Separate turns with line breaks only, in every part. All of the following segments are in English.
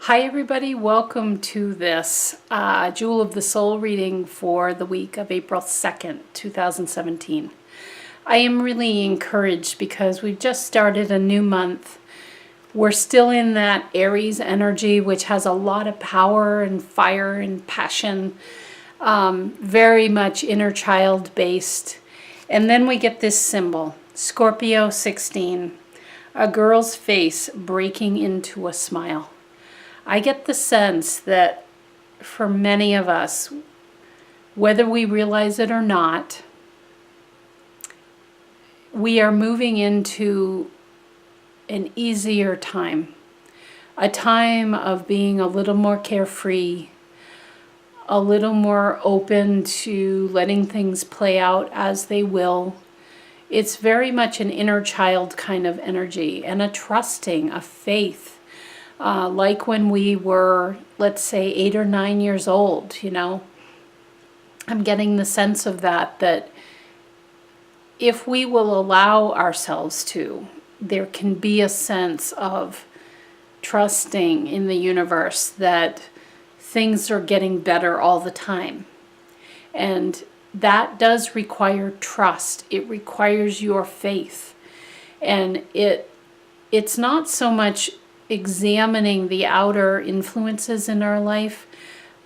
Hi everybody, welcome to this Jewel of the Soul reading for the week of April 2nd, 2017. I am really encouraged because we've just started a new month. We're still in that Aries energy, which has a lot of power and fire and passion, very much inner child based. And then we get this symbol, Scorpio 16, a girl's face breaking into a smile. I get the sense that for many of us, whether we realize it or not, we are moving into an easier time. A time of being a little more carefree, a little more open to letting things play out as they will. It's very much an inner child kind of energy and a trusting, a faith. Like when we were, let's say, 8 or 9 years old, I'm getting the sense of that if we will allow ourselves to, there can be a sense of trusting in the universe that things are getting better all the time. And that does require trust. It requires your faith. And it's not so much examining the outer influences in our life,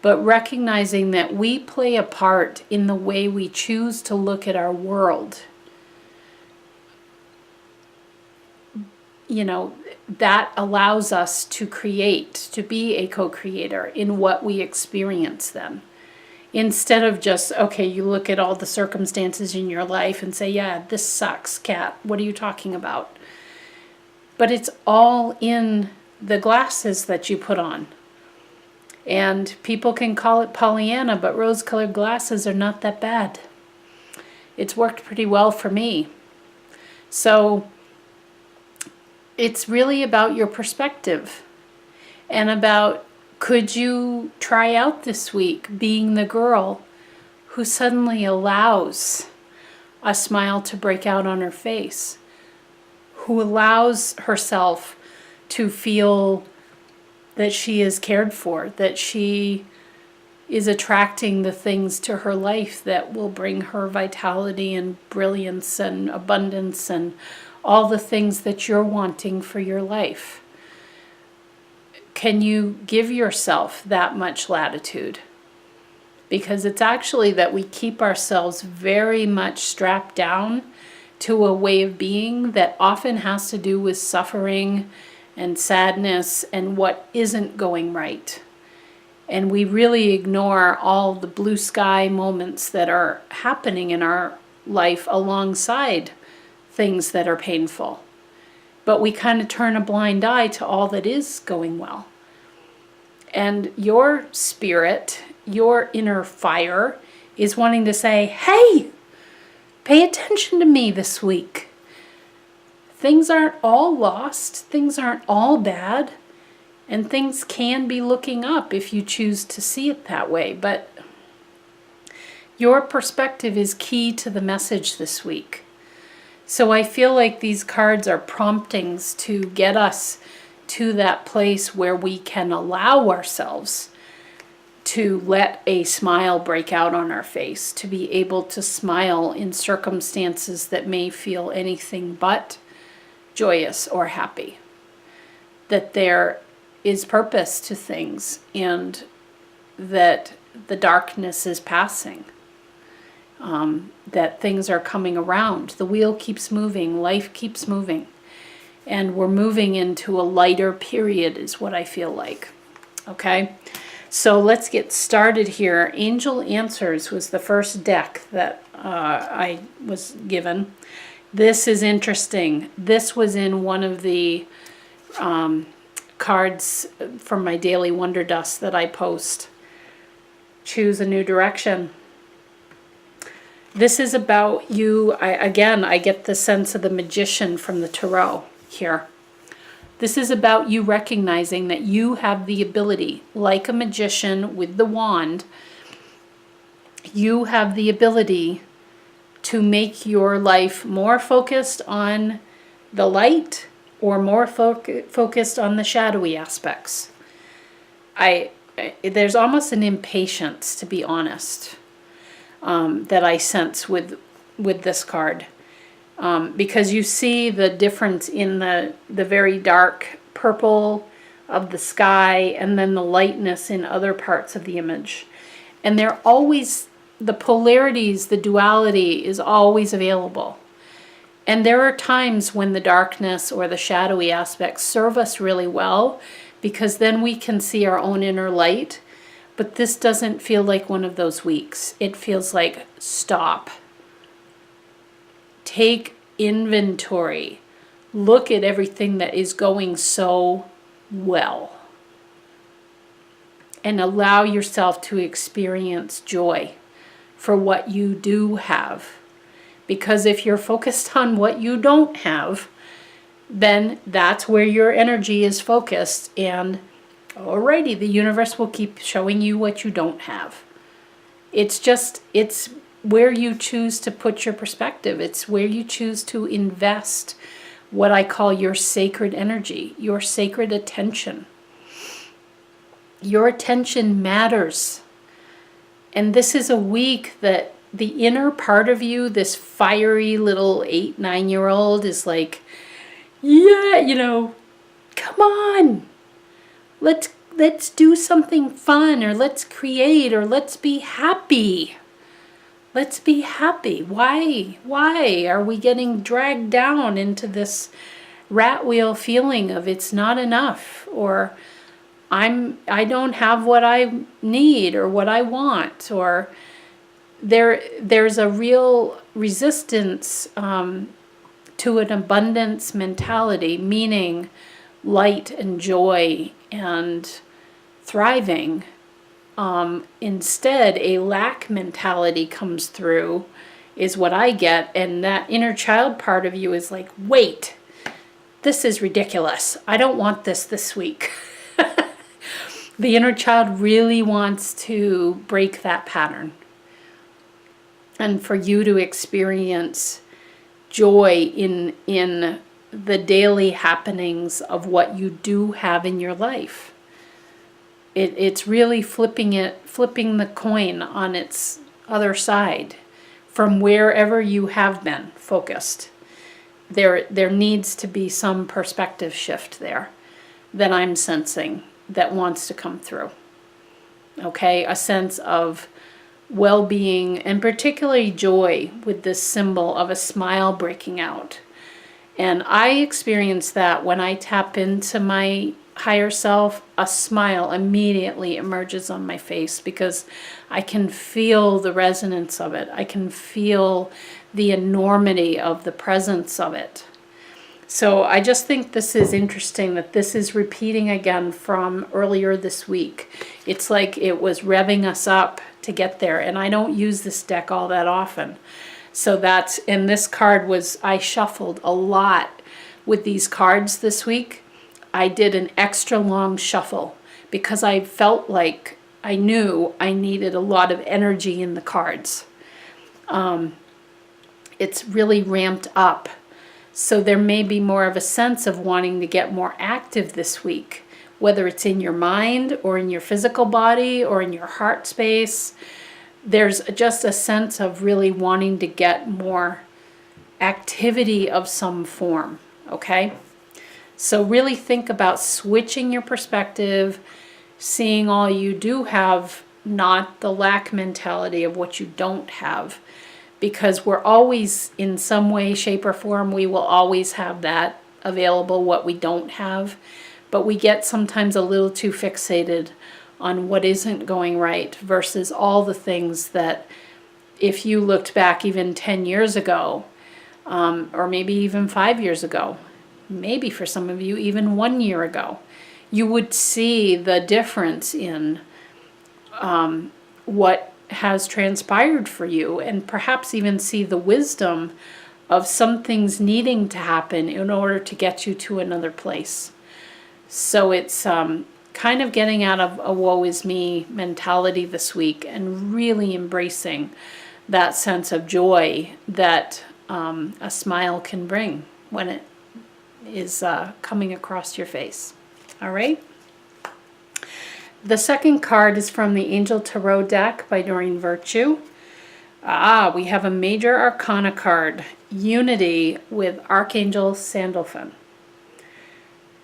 but recognizing that we play a part in the way we choose to look at our world. That allows us to create, to be a co-creator in what we experience then. Instead of just, okay, you look at all the circumstances in your life and say, yeah, this sucks, Kat, what are you talking about? But it's all in the glasses that you put on. And people can call it Pollyanna, but rose-colored glasses are not that bad. It's worked pretty well for me. So it's really about your perspective and about, could you try out this week being the girl who suddenly allows a smile to break out on her face, who allows herself to feel that she is cared for, that she is attracting the things to her life that will bring her vitality and brilliance and abundance and all the things that you're wanting for your life. Can you give yourself that much latitude? Because it's actually that we keep ourselves very much strapped down to a way of being that often has to do with suffering and sadness and what isn't going right. And we really ignore all the blue sky moments that are happening in our life alongside things that are painful. But we kind of turn a blind eye to all that is going well. And your spirit, your inner fire, is wanting to say, hey, pay attention to me this week. Things aren't all lost, things aren't all bad, and things can be looking up if you choose to see it that way. But your perspective is key to the message this week. So I feel like these cards are promptings to get us to that place where we can allow ourselves to let a smile break out on our face, to be able to smile in circumstances that may feel anything but joyous or happy. That there is purpose to things and that the darkness is passing. That things are coming around. The wheel keeps moving, life keeps moving. And we're moving into a lighter period is what I feel like. Okay? So let's get started here. Angel Answers was the first deck that I was given. This is interesting. This was in one of the cards from my daily Wonder Dust that I post. Choose a new direction. This is about you. I get the sense of the magician from the tarot here. This is about you recognizing that you have the ability, like a magician with the wand, you have the ability to make your life more focused on the light or more focused on the shadowy aspects. there's almost an impatience, to be honest, that I sense with this card. Because you see the difference in the very dark purple of the sky and then the lightness in other parts of the image. And they're always, the polarities, the duality is always available. And there are times when the darkness or the shadowy aspects serve us really well, because then we can see our own inner light. But this doesn't feel like one of those weeks. It feels like, stop. Take inventory. Look at everything that is going so well. And allow yourself to experience joy for what you do have. Because if you're focused on what you don't have, then that's where your energy is focused. And alrighty, the universe will keep showing you what you don't have. It's where you choose to put your perspective. It's where you choose to invest what I call your sacred energy, your sacred attention. Your attention matters. And this is a week that the inner part of you, this fiery little 8, 9-year-old is like, yeah, come on. Let's do something fun, or let's create, or let's be happy. Let's be happy. Why are we getting dragged down into this rat wheel feeling of it's not enough, or I don't have what I need or what I want, or there's a real resistance to an abundance mentality, meaning light and joy and thriving. Instead, a lack mentality comes through, is what I get, and that inner child part of you is like, wait, this is ridiculous. I don't want this week. The inner child really wants to break that pattern. And for you to experience joy in the daily happenings of what you do have in your life. It's really flipping the coin on its other side from wherever you have been focused. There needs to be some perspective shift there that I'm sensing that wants to come through. Okay, a sense of well-being and particularly joy with this symbol of a smile breaking out. And I experience that when I tap into my higher self, a smile immediately emerges on my face because I can feel the resonance of it. I can feel the enormity of the presence of it. So I just think this is interesting that this is repeating again from earlier this week. It's like it was revving us up to get there. And I don't use this deck all that often. So and this card was, I shuffled a lot with these cards this week. I did an extra long shuffle because I felt like I knew I needed a lot of energy in the cards. It's really ramped up. So there may be more of a sense of wanting to get more active this week, whether it's in your mind or in your physical body or in your heart space. There's just a sense of really wanting to get more activity of some form, okay? So really think about switching your perspective, seeing all you do have, not the lack mentality of what you don't have. Because we're always, in some way, shape, or form, we will always have that available, what we don't have. But we get sometimes a little too fixated on what isn't going right versus all the things that, if you looked back even 10 years ago, or maybe even 5 years ago, maybe for some of you even 1 year ago, you would see the difference in what has transpired for you, and perhaps even see the wisdom of some things needing to happen in order to get you to another place. So it's kind of getting out of a woe is me mentality this week and really embracing that sense of joy that a smile can bring when it is coming across your face. All right? The second card is from the Angel Tarot deck by Doreen Virtue. We have a major arcana card, Unity, with Archangel Sandalphon.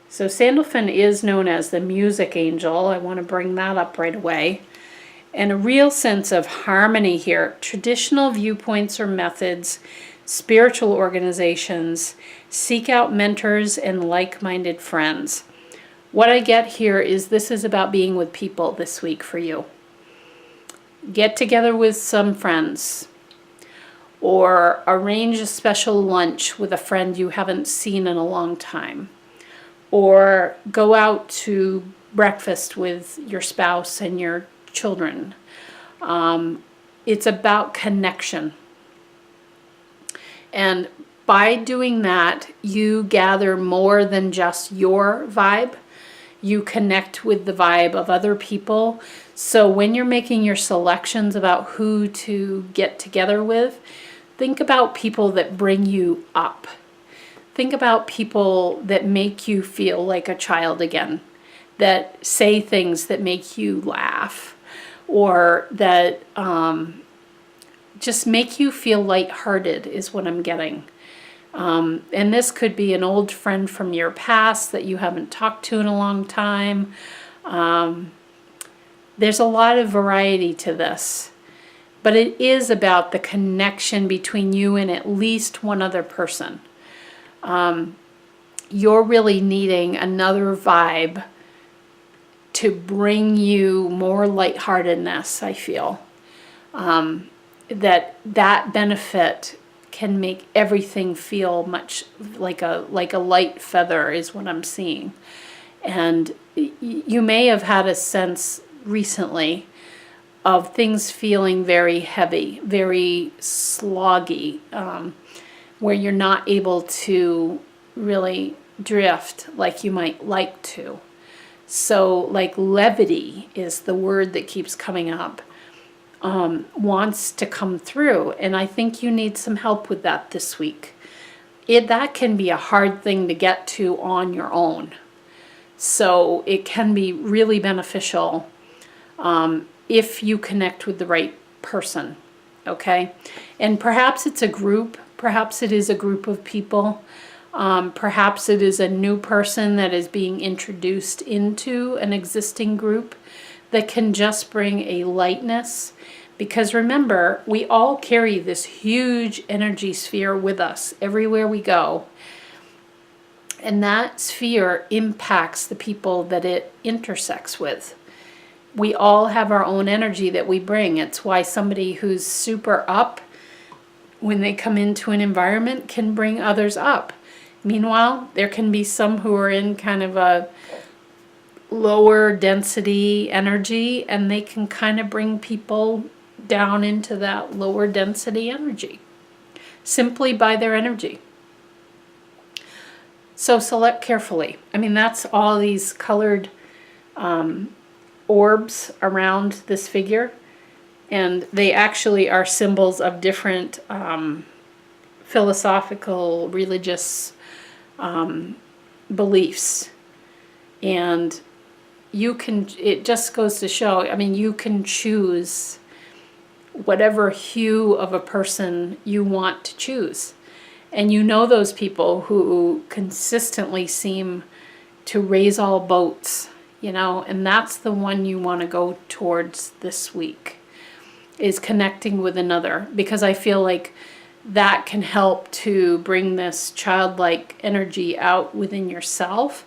So Sandalphon is known as the music angel. I want to bring that up right away. And a real sense of harmony here. Traditional viewpoints or methods, spiritual organizations, seek out mentors and like-minded friends. What I get here is this is about being with people this week for you. Get together with some friends, or arrange a special lunch with a friend you haven't seen in a long time, or go out to breakfast with your spouse and your children. It's about connection. And by doing that, you gather more than just your vibe. You connect with the vibe of other people. So when you're making your selections about who to get together with, think about people that bring you up. Think about people that make you feel like a child again, that say things that make you laugh, or that just make you feel lighthearted is what I'm getting. And this could be an old friend from your past that you haven't talked to in a long time. There's a lot of variety to this, but it is about the connection between you and at least one other person. You're really needing another vibe to bring you more lightheartedness, I feel. That benefit can make everything feel much like a light feather is what I'm seeing. And you may have had a sense recently of things feeling very heavy, very sloggy, where you're not able to really drift like you might like to. So like levity is the word that keeps coming up. Wants to come through, and I think you need some help with that this week. That can be a hard thing to get to on your own, so it can be really beneficial if you connect with the right person, okay? And perhaps it's a group, perhaps it is a group of people, perhaps it is a new person that is being introduced into an existing group that can just bring a lightness. Because remember, we all carry this huge energy sphere with us everywhere we go. And that sphere impacts the people that it intersects with. We all have our own energy that we bring. It's why somebody who's super up, when they come into an environment, can bring others up. Meanwhile, there can be some who are in kind of a lower density energy, and they can kind of bring people down into that lower density energy simply by their energy. So select carefully. I mean, that's all these colored orbs around this figure, and they actually are symbols of different philosophical, religious beliefs. And you can, it just goes to show, I mean, you can choose whatever hue of a person you want to choose. And you know those people who consistently seem to raise all boats, you know, and that's the one you want to go towards this week, is connecting with another, because I feel like that can help to bring this childlike energy out within yourself.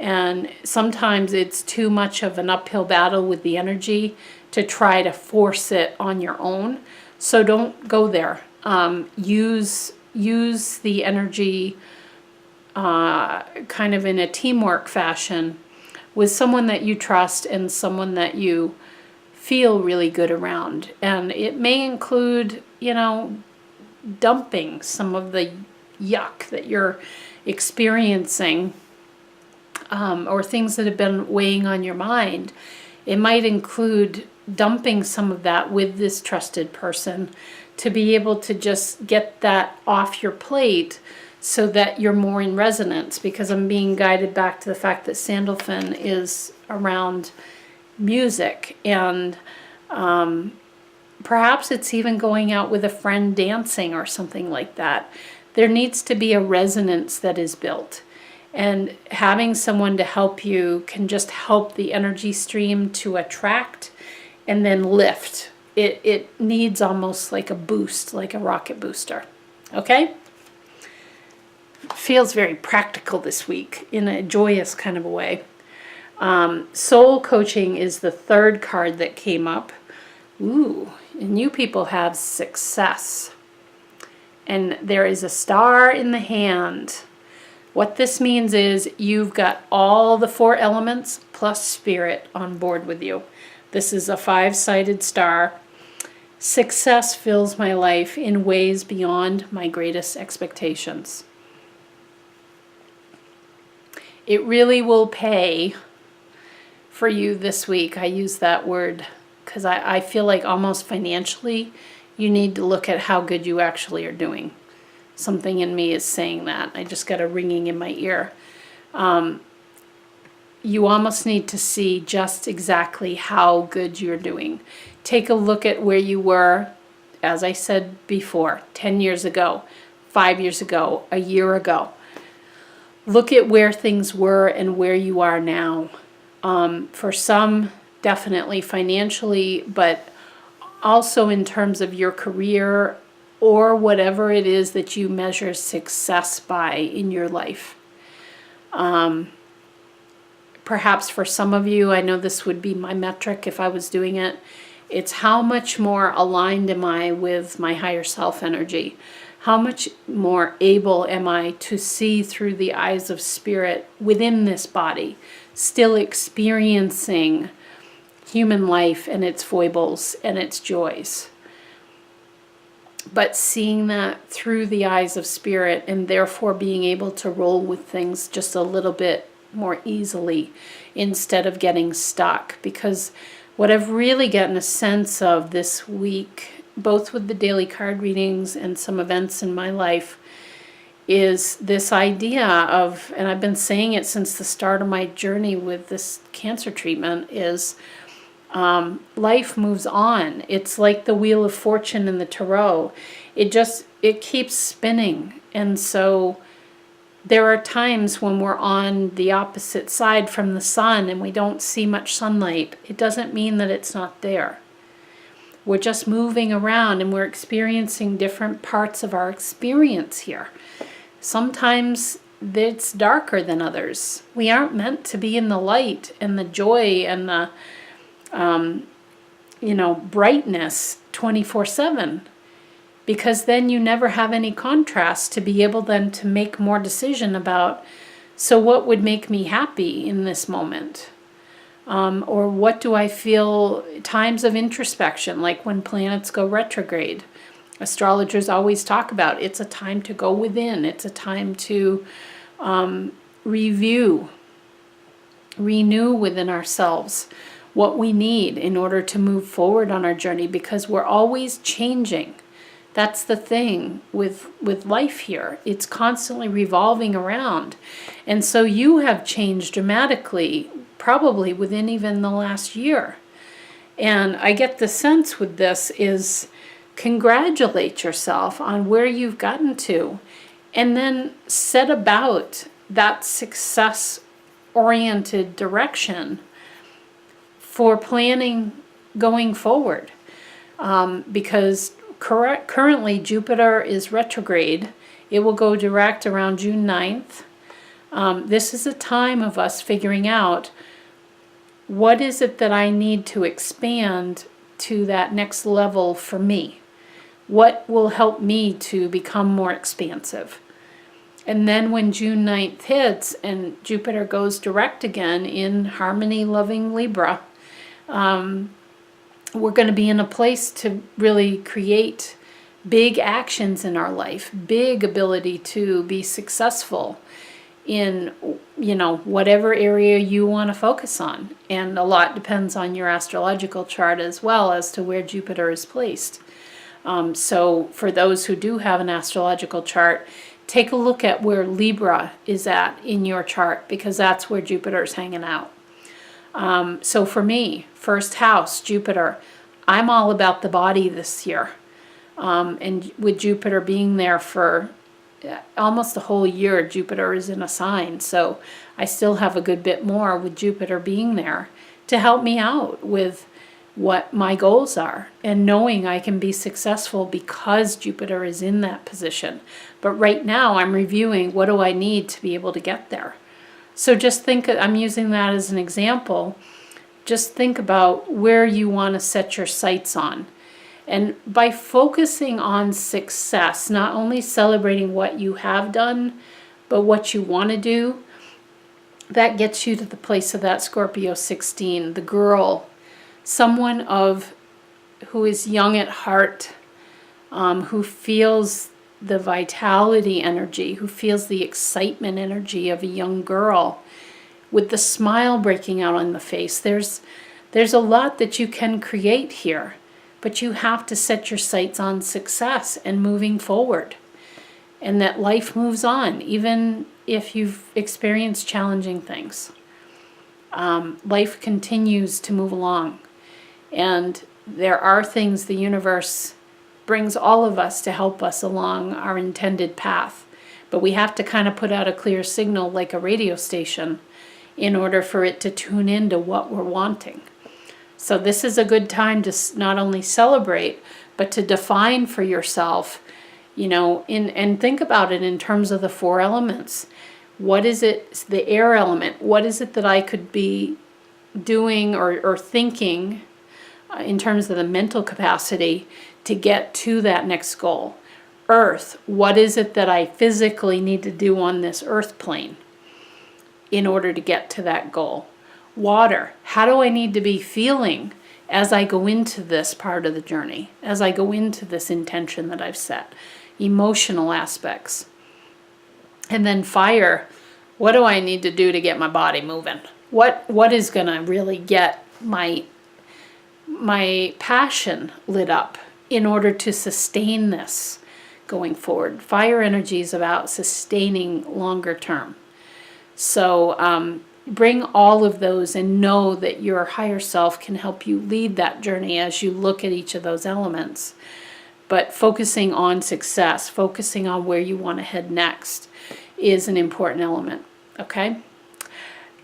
And sometimes it's too much of an uphill battle with the energy to try to force it on your own. So don't go there. Use the energy kind of in a teamwork fashion with someone that you trust and someone that you feel really good around. And it may include, you know, dumping some of the yuck that you're experiencing, or things that have been weighing on your mind. It might include dumping some of that with this trusted person to be able to just get that off your plate so that you're more in resonance, because I'm being guided back to the fact that Sandalphon is around music, and perhaps it's even going out with a friend dancing or something like that. There needs to be a resonance that is built. And having someone to help you can just help the energy stream to attract and then lift. It needs almost like a boost, like a rocket booster. Okay? Feels very practical this week in a joyous kind of a way. Soul coaching is the third card that came up. Ooh, and you people have success. And there is a star in the hand. What this means is you've got all the 4 elements plus spirit on board with you. This is a 5-sided star. Success fills my life in ways beyond my greatest expectations. It really will pay for you this week. I use that word because I feel like almost financially you need to look at how good you actually are doing. Something in me is saying that. I just got a ringing in my ear. You almost need to see just exactly how good you're doing. Take a look at where you were, as I said before, 10 years ago, 5 years ago, a year ago. Look at where things were and where you are now. For some, definitely financially, but also in terms of your career or whatever it is that you measure success by in your life. Perhaps for some of you, I know this would be my metric if I was doing it. It's how much more aligned am I with my higher self energy? How much more able am I to see through the eyes of spirit within this body, still experiencing human life and its foibles and its joys, but seeing that through the eyes of spirit and therefore being able to roll with things just a little bit more easily instead of getting stuck. Because what I've really gotten a sense of this week, both with the daily card readings and some events in my life, is this idea of, and I've been saying it since the start of my journey with this cancer treatment, is life moves on. It's like the Wheel of Fortune in the Tarot. It keeps spinning. And so there are times when we're on the opposite side from the sun and we don't see much sunlight. It doesn't mean that it's not there. We're just moving around and we're experiencing different parts of our experience here. Sometimes it's darker than others. We aren't meant to be in the light and the joy and the brightness 24/7, because then you never have any contrast to be able then to make more decision about, so what would make me happy in this moment? Or what do I feel, times of introspection, like when planets go retrograde. Astrologers always talk about it's a time to go within. It's a time to review, renew within ourselves what we need in order to move forward on our journey, because we're always changing. That's the thing with life here. It's constantly revolving around. And so you have changed dramatically, probably within even the last year. And I get the sense with this is congratulate yourself on where you've gotten to, and then set about that success-oriented direction for planning going forward. Because currently Jupiter is retrograde. It will go direct around June 9th. This is a time of us figuring out what is it that I need to expand to that next level for me. What will help me to become more expansive? And then when June 9th hits and Jupiter goes direct again in harmony loving Libra, we're going to be in a place to really create big actions in our life, big ability to be successful in, whatever area you want to focus on. And a lot depends on your astrological chart as well as to where Jupiter is placed. So for those who do have an astrological chart, take a look at where Libra is at in your chart, because that's where Jupiter is hanging out. So for me, first house, Jupiter, I'm all about the body this year. And with Jupiter being there for almost the whole year, Jupiter is in a sign. So I still have a good bit more with Jupiter being there to help me out with what my goals are and knowing I can be successful because Jupiter is in that position. But right now I'm reviewing what do I need to be able to get there. So just think, I'm using that as an example. Just think about where you want to set your sights on. And by focusing on success, not only celebrating what you have done, but what you want to do, that gets you to the place of that Scorpio 16, the girl, someone who is young at heart, who feels the vitality energy, who feels the excitement energy of a young girl with the smile breaking out on the face. There's a lot that you can create here, but you have to set your sights on success and moving forward, and that life moves on, even if you've experienced challenging things. Life continues to move along, and there are things the universe brings all of us to help us along our intended path. But we have to kind of put out a clear signal like a radio station in order for it to tune into what we're wanting. So this is a good time to not only celebrate, but to define for yourself, and think about it in terms of the 4 elements. What is it, the air element, what is it that I could be doing or thinking in terms of the mental capacity to get to that next goal? Earth, what is it that I physically need to do on this earth plane in order to get to that goal? Water, how do I need to be feeling as I go into this part of the journey, as I go into this intention that I've set? Emotional aspects. And then fire, what do I need to do to get my body moving? What is going to really get my passion lit up in order to sustain this going forward? Fire energy is about sustaining longer term. So bring all of those and know that your higher self can help you lead that journey as you look at each of those elements. But focusing on success, focusing on where you want to head next is an important element. Okay?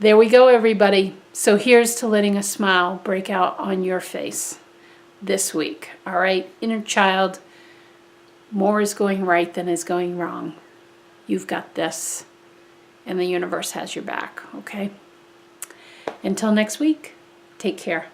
There we go, everybody. So here's to letting a smile break out on your face this week. All right? Inner child, more is going right than is going wrong. You've got this. And the universe has your back, okay? Until next week, take care.